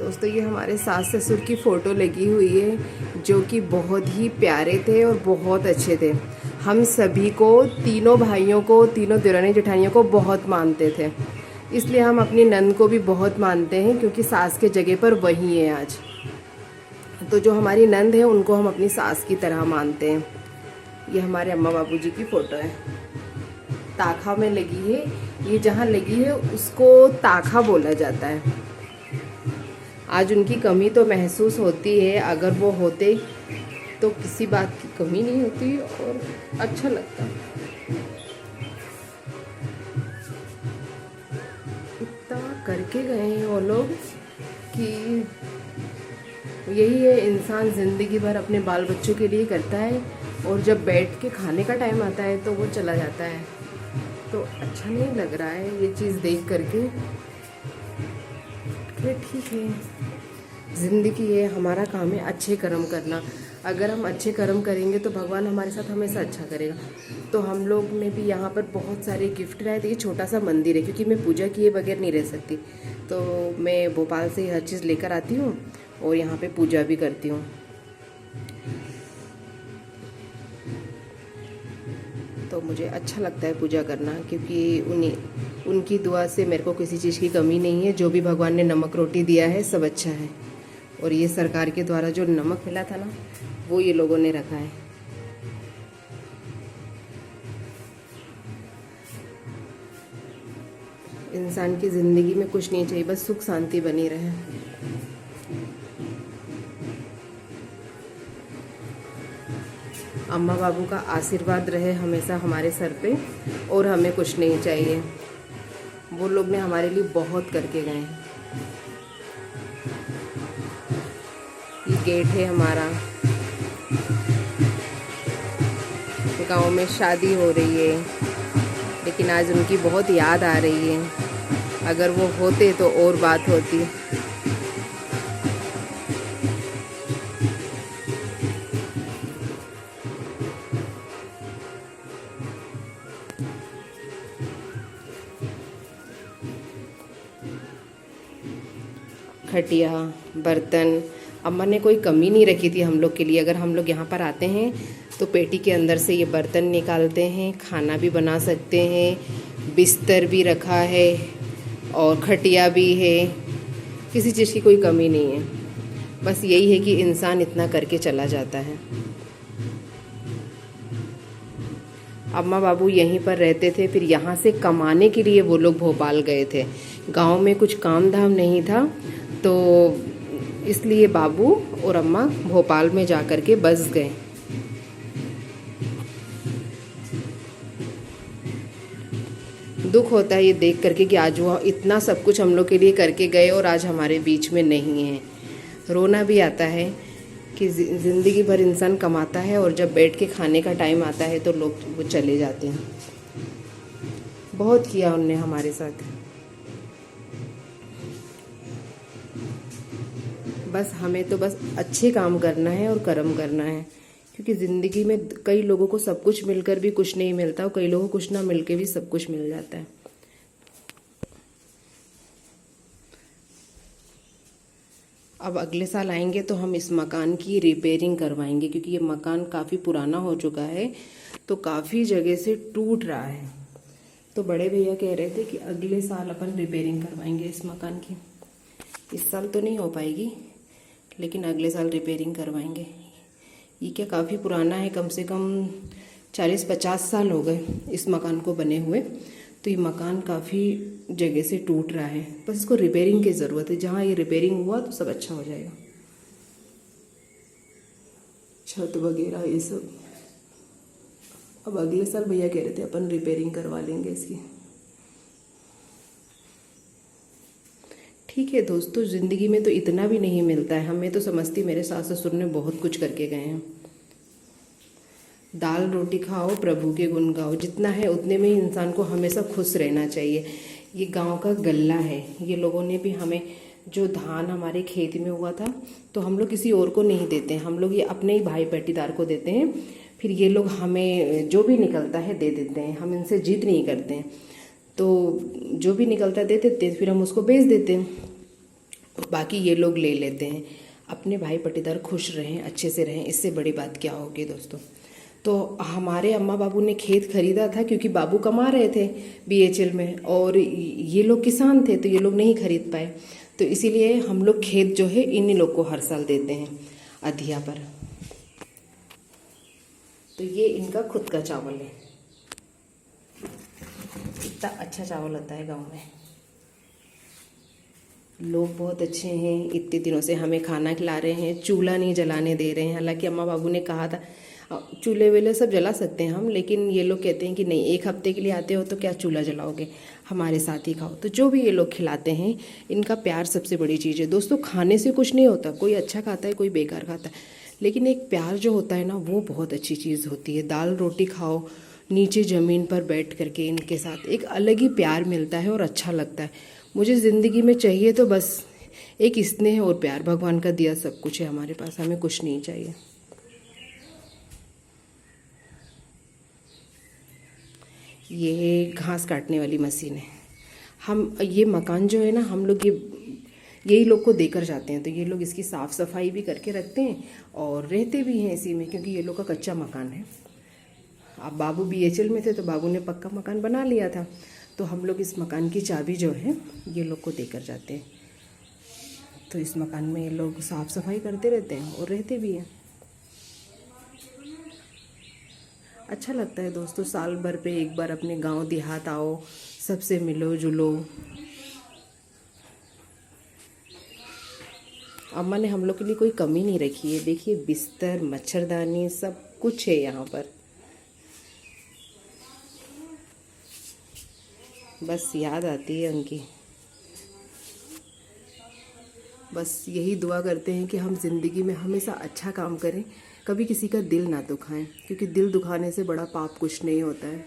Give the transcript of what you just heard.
दोस्तों ये हमारे सास ससुर की फ़ोटो लगी हुई है जो कि बहुत ही प्यारे थे और बहुत अच्छे थे। हम सभी को, तीनों भाइयों को, तीनों देवरानी जेठानियों को बहुत मानते थे। इसलिए हम अपनी नंद को भी बहुत मानते हैं क्योंकि सास के जगह पर वही है आज। तो जो हमारी नंद है उनको हम अपनी सास की तरह मानते हैं। ये हमारे अम्मा बाबूजी की फ़ोटो है, ताखा में लगी है। ये जहाँ लगी है उसको ताखा बोला जाता है। आज उनकी कमी तो महसूस होती है, अगर वो होते तो किसी बात की कमी नहीं होती और अच्छा लगता। इतना करके गए हैं वो लोग कि यही है, इंसान ज़िंदगी भर अपने बाल बच्चों के लिए करता है और जब बैठ के खाने का टाइम आता है तो वो चला जाता है। तो अच्छा नहीं लग रहा है ये चीज़ देख करके। ठीक है, ज़िंदगी है, हमारा काम है अच्छे कर्म करना। अगर हम अच्छे कर्म करेंगे तो भगवान हमारे साथ हमेशा अच्छा करेगा। तो हम लोग ने भी यहाँ पर बहुत सारे गिफ्ट लाए थे। ये छोटा सा मंदिर है क्योंकि मैं पूजा किए बगैर नहीं रह सकती, तो मैं भोपाल से हर चीज़ लेकर आती हूँ और यहाँ पे पूजा भी करती हूँ। तो मुझे अच्छा लगता है पूजा करना क्योंकि उनकी दुआ से मेरे को किसी चीज़ की कमी नहीं है। जो भी भगवान ने नमक रोटी दिया है सब अच्छा है। और ये सरकार के द्वारा जो नमक मिला था ना, वो ये लोगों ने रखा है। इंसान की ज़िंदगी में कुछ नहीं चाहिए, बस सुख शांति बनी रहे। अम्मा बाबू का आशीर्वाद रहे हमेशा हमारे सर पे और हमें कुछ नहीं चाहिए। वो लोग ने हमारे लिए बहुत करके गए हैं। ये गेट है हमारा। गांव में शादी हो रही है लेकिन आज उनकी बहुत याद आ रही है। अगर वो होते तो और बात होती। खटिया, बर्तन, अम्मा ने कोई कमी नहीं रखी थी हम लोग के लिए। अगर हम लोग यहाँ पर आते हैं तो पेटी के अंदर से ये बर्तन निकालते हैं, खाना भी बना सकते हैं, बिस्तर भी रखा है और खटिया भी है। किसी चीज़ की कोई कमी नहीं है। बस यही है कि इंसान इतना करके चला जाता है। अम्मा बाबू यहीं पर रहते थे, फिर यहाँ से कमाने के लिए वो लोग भोपाल गए थे। गांव में कुछ काम धाम नहीं था तो इसलिए बाबू और अम्मा भोपाल में जा कर के बस गए। दुख होता है ये देख करके कि आज वो इतना सब कुछ हम लोग के लिए करके गए और आज हमारे बीच में नहीं है। रोना भी आता है कि ज़िंदगी भर इंसान कमाता है और जब बैठ के खाने का टाइम आता है तो लोग वो चले जाते हैं। बहुत किया उनने हमारे साथ। बस हमें तो बस अच्छे काम करना है और कर्म करना है क्योंकि ज़िंदगी में कई लोगों को सब कुछ मिलकर भी कुछ नहीं मिलता और कई लोगों को कुछ ना मिलकर भी सब कुछ मिल जाता है। अब अगले साल आएंगे तो हम इस मकान की रिपेयरिंग करवाएंगे क्योंकि ये मकान काफ़ी पुराना हो चुका है तो काफ़ी जगह से टूट रहा है। तो बड़े भैया कह रहे थे कि अगले साल अपन रिपेयरिंग करवाएंगे इस मकान की। इस साल तो नहीं हो पाएगी लेकिन अगले साल रिपेयरिंग करवाएंगे। ये क्या काफ़ी पुराना है, कम से कम 40-50 साल हो गए इस मकान को बने हुए। तो ये मकान काफ़ी जगह से टूट रहा है, बस इसको रिपेयरिंग की ज़रूरत है। जहाँ ये रिपेयरिंग हुआ तो सब अच्छा हो जाएगा। छत वगैरह ये सब अब अगले साल भैया कह रहे थे अपन रिपेयरिंग करवा लेंगे इसकी। ठीक है दोस्तों, ज़िंदगी में तो इतना भी नहीं मिलता है। हमें तो समझती मेरे सास ससुर ने बहुत कुछ करके गए हैं। दाल रोटी खाओ, प्रभु के गुण गाओ। जितना है उतने में ही इंसान को हमेशा खुश रहना चाहिए। ये गांव का गल्ला है। ये लोगों ने भी हमें, जो धान हमारे खेत में हुआ था तो हम लोग किसी और को नहीं देते हैं, हम लोग ये अपने ही भाई पट्टीदार को देते हैं। फिर ये लोग हमें जो भी निकलता है दे देते हैं। हम इनसे जिद नहीं करते हैं, तो जो भी निकलता है दे देते हैं, फिर हम उसको बेच देते हैं। बाकी ये लोग ले लेते हैं। अपने भाई पटीदार खुश रहें, अच्छे से रहें, इससे बड़ी बात क्या होगी दोस्तों। तो हमारे अम्मा बाबू ने खेत खरीदा था क्योंकि बाबू कमा रहे थे बीएचएल में, और ये लोग किसान थे तो ये लोग नहीं खरीद पाए, तो इसीलिए हम लोग खेत जो है इन्हीं लोग को हर साल देते हैं अधिया पर। तो ये इनका खुद का चावल है। इतना अच्छा चावल होता है गांव में। लोग बहुत अच्छे हैं, इतने दिनों से हमें खाना खिला रहे हैं, चूल्हा नहीं जलाने दे रहे हैं। हालांकि अम्मा बाबू ने कहा था चूल्हे वेले सब जला सकते हैं हम, लेकिन ये लोग कहते हैं कि नहीं, एक हफ्ते के लिए आते हो तो क्या चूल्हा जलाओगे, हमारे साथ ही खाओ। तो जो भी ये लोग खिलाते हैं, इनका प्यार सबसे बड़ी चीज़ है दोस्तों। खाने से कुछ नहीं होता, कोई अच्छा खाता है कोई बेकार खाता है, लेकिन एक प्यार जो होता है ना, वो बहुत अच्छी चीज़ होती है। दाल रोटी खाओ नीचे ज़मीन पर बैठ करके, इनके साथ एक अलग ही प्यार मिलता है और अच्छा लगता है। मुझे ज़िंदगी में चाहिए तो बस एक स्नेह और प्यार, भगवान का दिया सब कुछ है हमारे पास, हमें कुछ नहीं चाहिए। ये घास काटने वाली मशीन है। हम ये मकान जो है ना, हम लोग यही लोग को देकर जाते हैं, तो ये लोग इसकी साफ़ सफाई भी करके रखते हैं और रहते भी हैं इसी में, क्योंकि ये लोग का कच्चा मकान है। अब बाबू बीएचएल में थे तो बाबू ने पक्का मकान बना लिया था, तो हम लोग इस मकान की चाबी जो है ये लोग को देकर जाते हैं। तो इस मकान में ये लोग साफ़ सफाई करते रहते हैं और रहते भी हैं। अच्छा लगता है दोस्तों, साल भर पे एक बार अपने गांव देहात आओ, सबसे मिलो जुलो। अम्मा ने हम लोग के लिए कोई कमी नहीं रखी है। देखिए बिस्तर, मच्छरदानी, सब कुछ है यहाँ पर। बस याद आती है उनकी। बस यही दुआ करते हैं कि हम ज़िंदगी में हमेशा अच्छा काम करें, कभी किसी का दिल ना दुखाएं, क्योंकि दिल दुखाने से बड़ा पाप कुछ नहीं होता है।